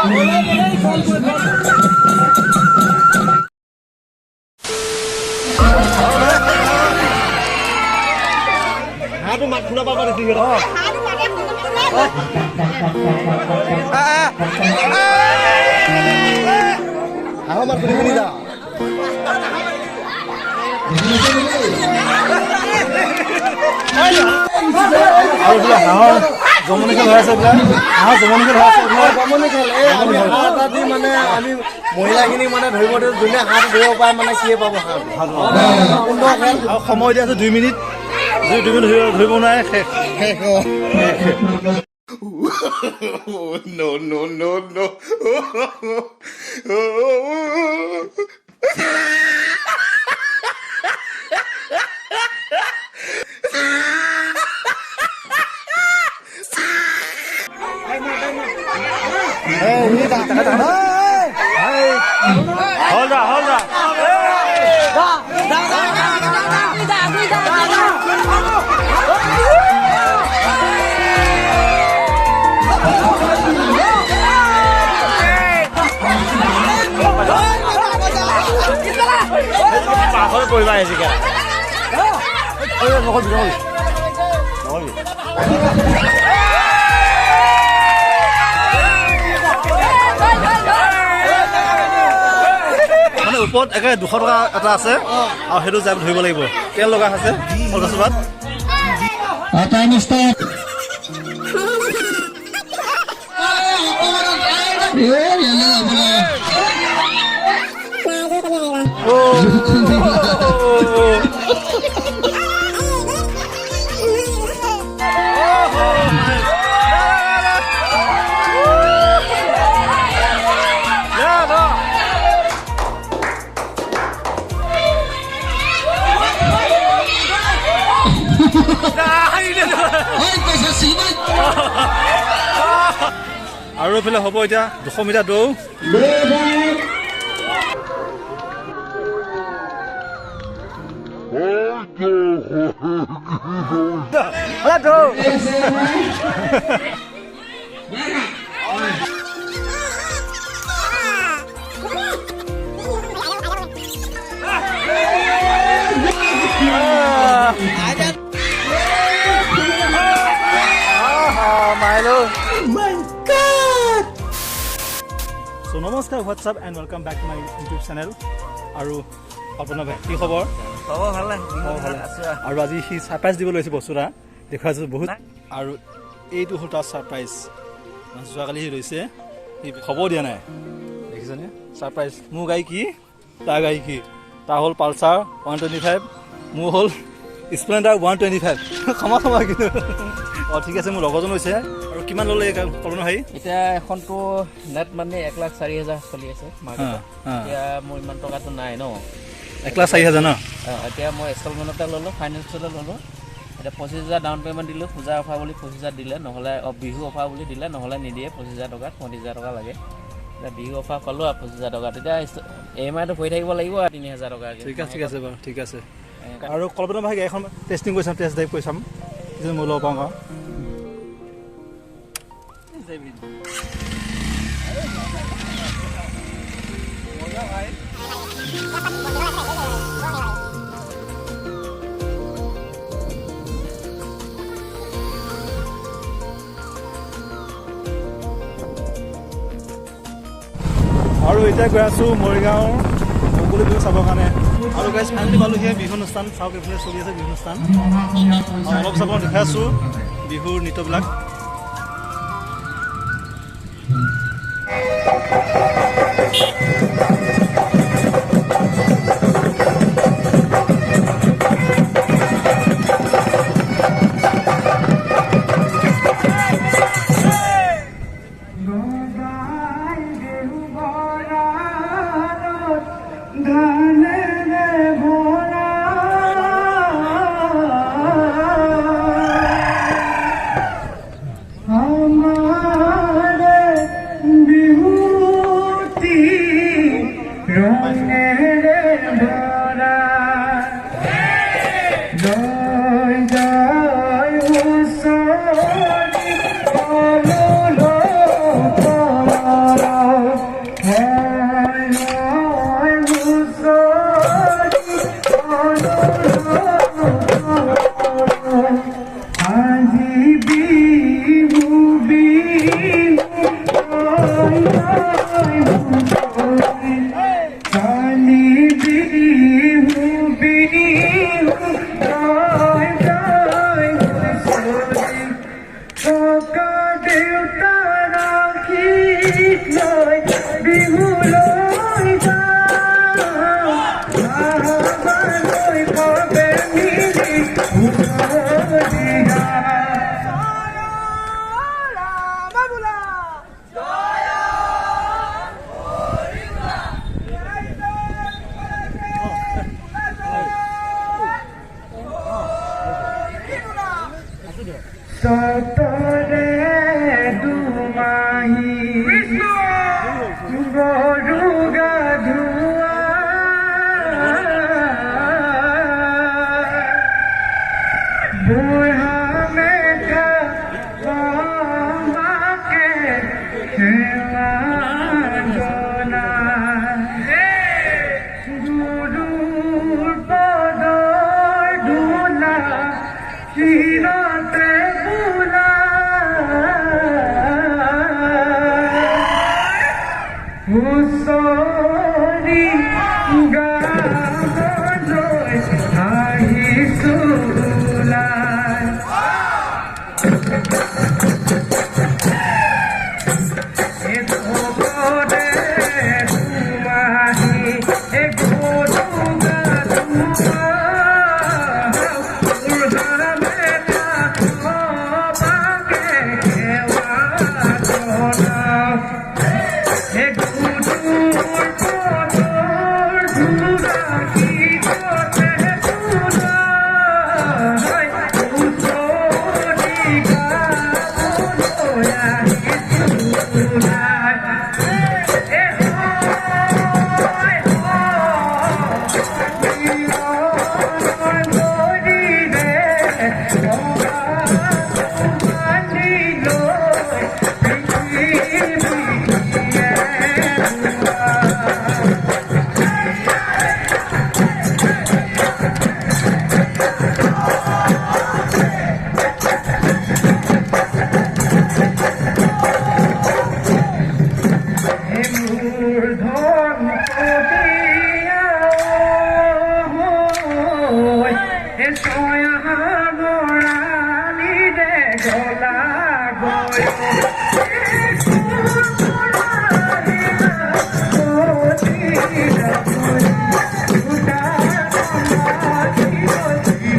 হাঁহটো মাত শুনা পাবা দেখি হাঁহৰ মাত শুনি শুনি যা আৰু বোলে হাঁহৰ জমনি খেল হৈ আছে বোলে হাঁহৰ জমনি খেল হৈ আছে জমনি খেল আমি হাঁহ এটা দি মানে আমি মহিলাখিনি মানে ধৰিব দিওঁ যোনে হাঁহটো ধৰিব পাৰে মানে কিয়ে পাব সুন্দৰ খেল আৰু সময় দি আছোঁ 2 মিনিট 2 মিনিট ধৰিব নোৱাৰে শেষ No. Hold on. পাখৰ কৰিবা আহিছে মানে ওপৰত একে 200 টকা এটা আছে আৰু সেইটো যাই ধৰিব লাগিব তেল লগা আছে কলগছপাত আৰু এইফালে হ'ব এতিয়া 200 মিটাৰ দৌৰ So namaskar, what's up and welcome back to my YouTube channel. আৰু আপোনাৰ ভাই কি খবৰ? খবৰ ভালে আছে আৰু আজি হি সাৰপ্ৰাইজ দিব লৈছে বস্তুৰা দেখাইছো বহুত আৰু এইটো হ'ল তাৰ সাৰপ্ৰাইজ যোৱাকালি হি লৈছে হি খবৰ দিয়া নাই দেখিছনে সাৰপ্ৰাইজ মোৰ গাড়ী কি তাৰ গাড়ী কি তাৰ হ'ল পালচাৰ 125 মোৰ হ'ল স্প্লেণ্ডাৰ 125 ক্ষমা কিন্তু ঠিক আছে মোৰ লগজন হৈছে আৰু কিমান ল'লে কলনো ভাই এতিয়া এখনটো নেট মানে 1,04,000 চলি আছে মাৰ্কেটত এতিয়া মোৰ ইমান টকাটো নাই ন 1,04,000 ন এতিয়া মই ইনষ্টলমেণ্টতে ল'লো ফাইনেন্সতে ল'লো এতিয়া 25,000 ডাউন পে'মেণ্ট দিলোঁ পূজা অফাৰ বুলি 25,000 দিলে নহ'লে বিহু অফাৰ বুলি দিলে নহ'লে নিদিয়ে 25,000 টকাত 30,000 টকা লাগে এতিয়া বিহু অফাৰ পালোঁ আৰু 25,000 টকা তেতিয়া EMIটো হৈ থাকিব লাগিব আৰু 3,000 টকা ঠিক আছে বাৰু ঠিক আছে আৰু কল্পনা ভাই এখন টেষ্টিং কৰি চাম টেষ্ট ড্ৰাইভ কৰি চাম যে মই ল'ব পাওঁ আৰু এতিয়া গৈ আছোঁ মৰিগাঁও মুকলি বিহু চাবৰ কাৰণে আৰু গাইজ ফাইনেলি পালোঁ সেই বিহু অনুষ্ঠান চাওক এইফালে চলি আছে বিহু অনুষ্ঠান অলপ চাব দেখাই আছোঁ বিহুৰ নৃত্যবিলাক हमारे विभूति চতৰে দুমাহি গৰু গাধুয়া বুঢ়া মেঘা মাকে সেৱা জনা গুৰুৰ পদৰ ধূলা চিৰতে বোলা হুঁচৰি গাবলৈ আহিছোঁ ওলাই ভগতে তোমাহি গৰু গাধুৱা বুঢ়া মেথা বাকে সেৱা জনা গুৰুৰ পদৰ ধূলা চিৰতে বোলা হুঁচৰি গাবলৈ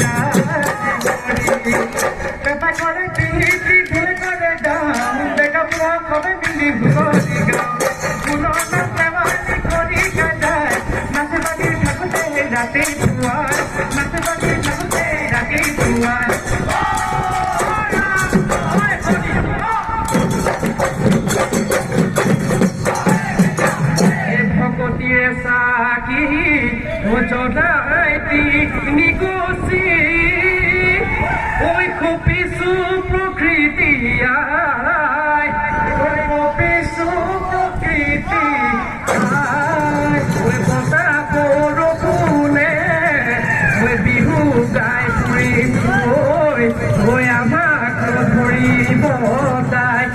আহিছোঁ ওলাই ভকতিয়ে চাকি জনাইতি নিগুচি ঐ খুপিছো প্ৰকৃতি আই ঐ খুপিছো প্ৰকৃতি আই ঐ বতা বৰষুণে ঐ বিহু গাই ফুৰিছো ঐ আমাক ধৰিব যায়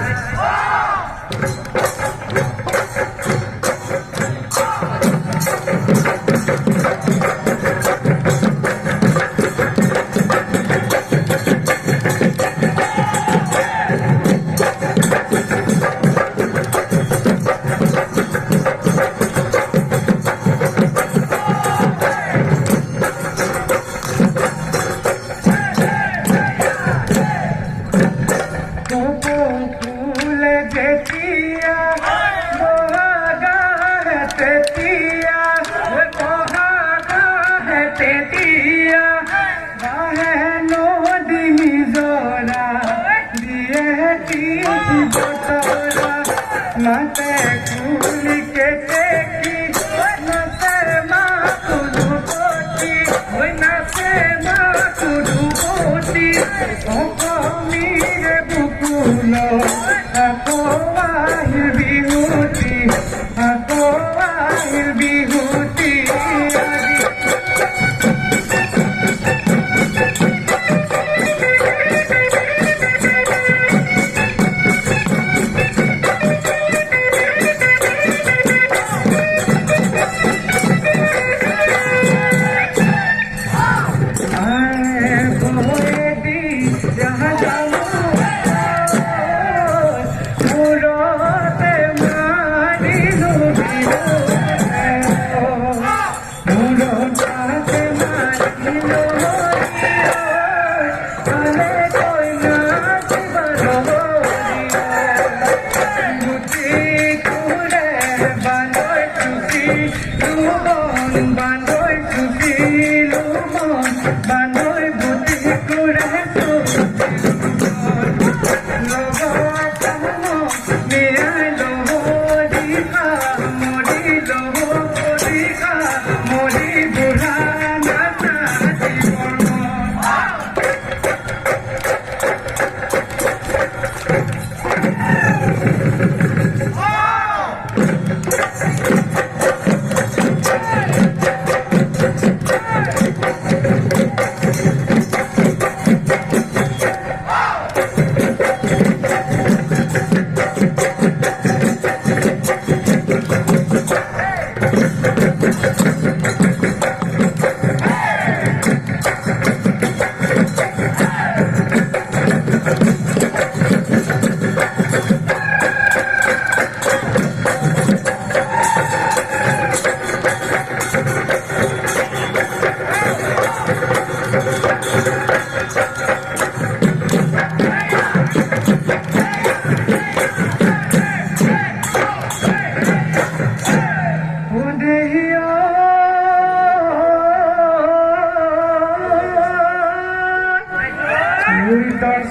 Nate kuli ke teki, nate makulu poti, nate makulu poti, oko mire bukulo, ako ahir bihuti, ako ahir bihuti. Bandoi buti kure so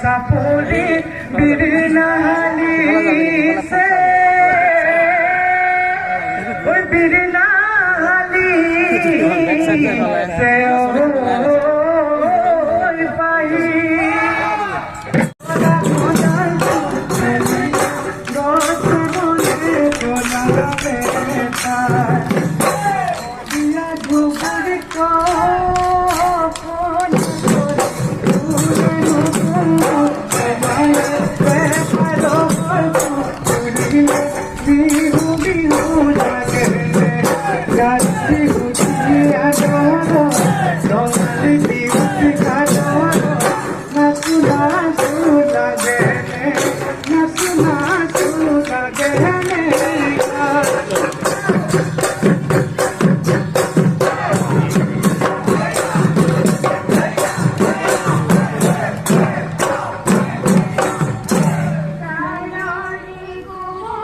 sapoli birnali se oi birnali se oi pai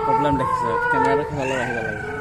problem দেখিছে কেমেৰাটো খেলালে আহিব লাগে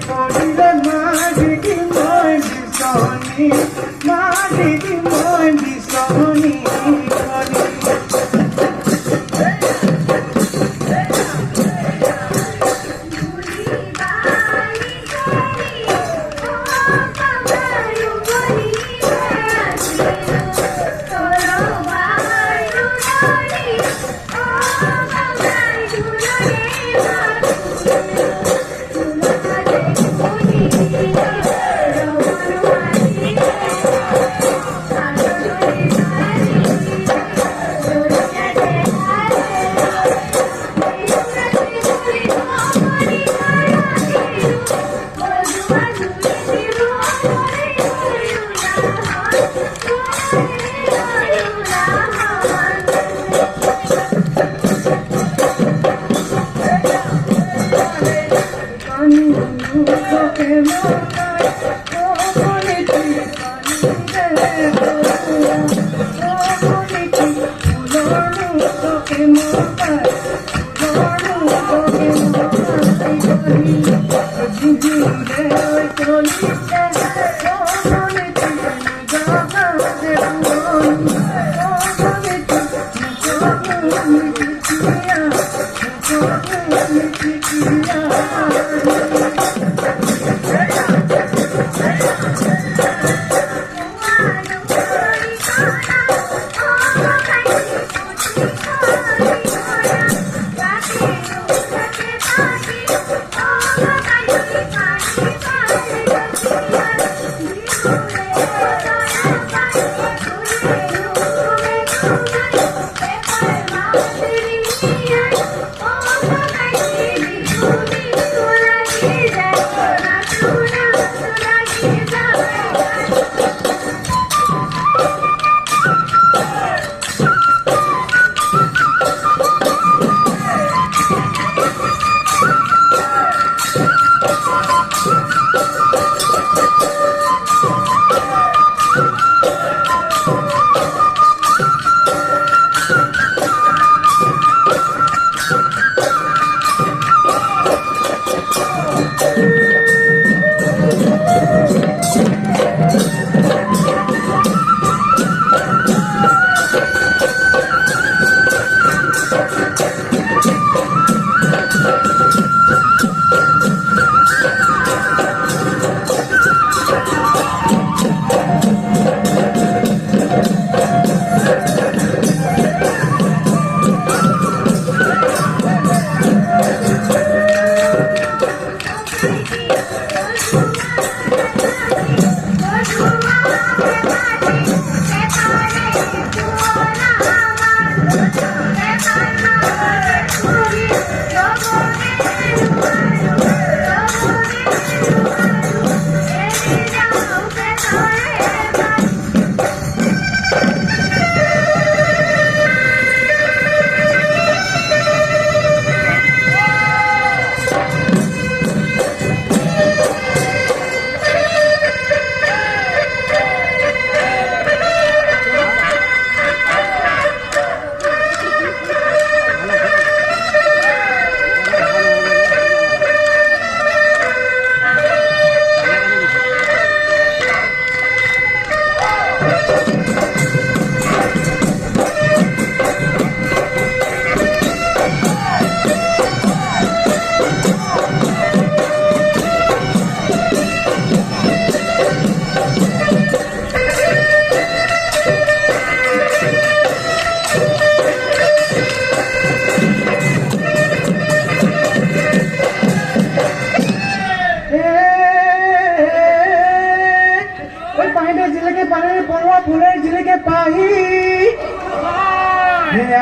পড়িলে মাঝি মই বিচনি মাঝি মই বিচনি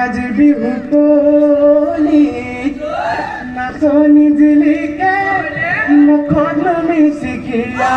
आज बिहुतली नाचनी जिलिके मुखन मिसिकिया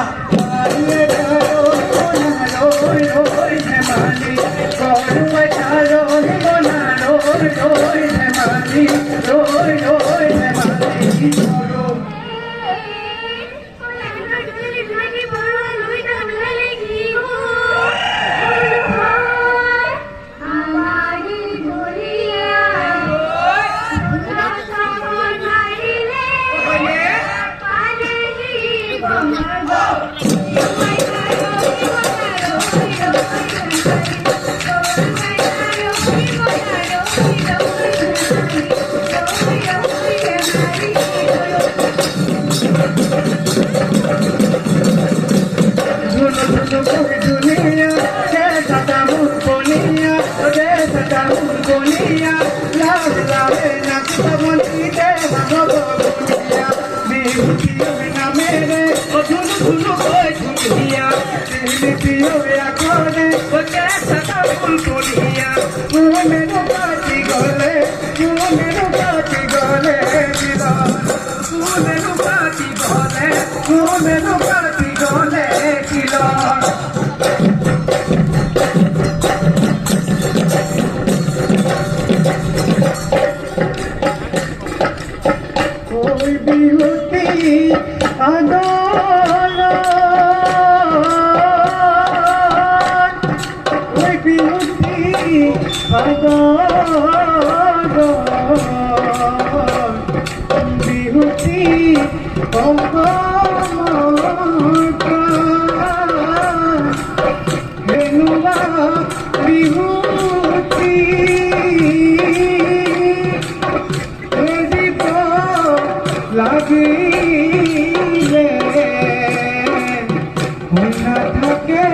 মেরে ও ঝুনু ঝুনু কই ঝুনহিয়া পিও করে ও কে সাদা ফুল করিয়া ও মেরো কাটি গলে দিলা ও মেরো কাটি গলে দিলা ওই বিহুতি আদর ওই বিহুতি আদর বিহুতি হেনুলা বিহুতি লাগিলে না থাকে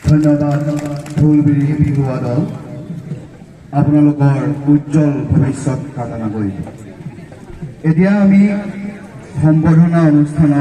ধন্যবাদ ঢোলবিৰি বিহুৱা দল আপোনালোকৰ উজ্জ্বল ভৱিষ্যত কামনা কৰিম। এতিয়া আমি সম্বৰ্ধনা অনুষ্ঠানত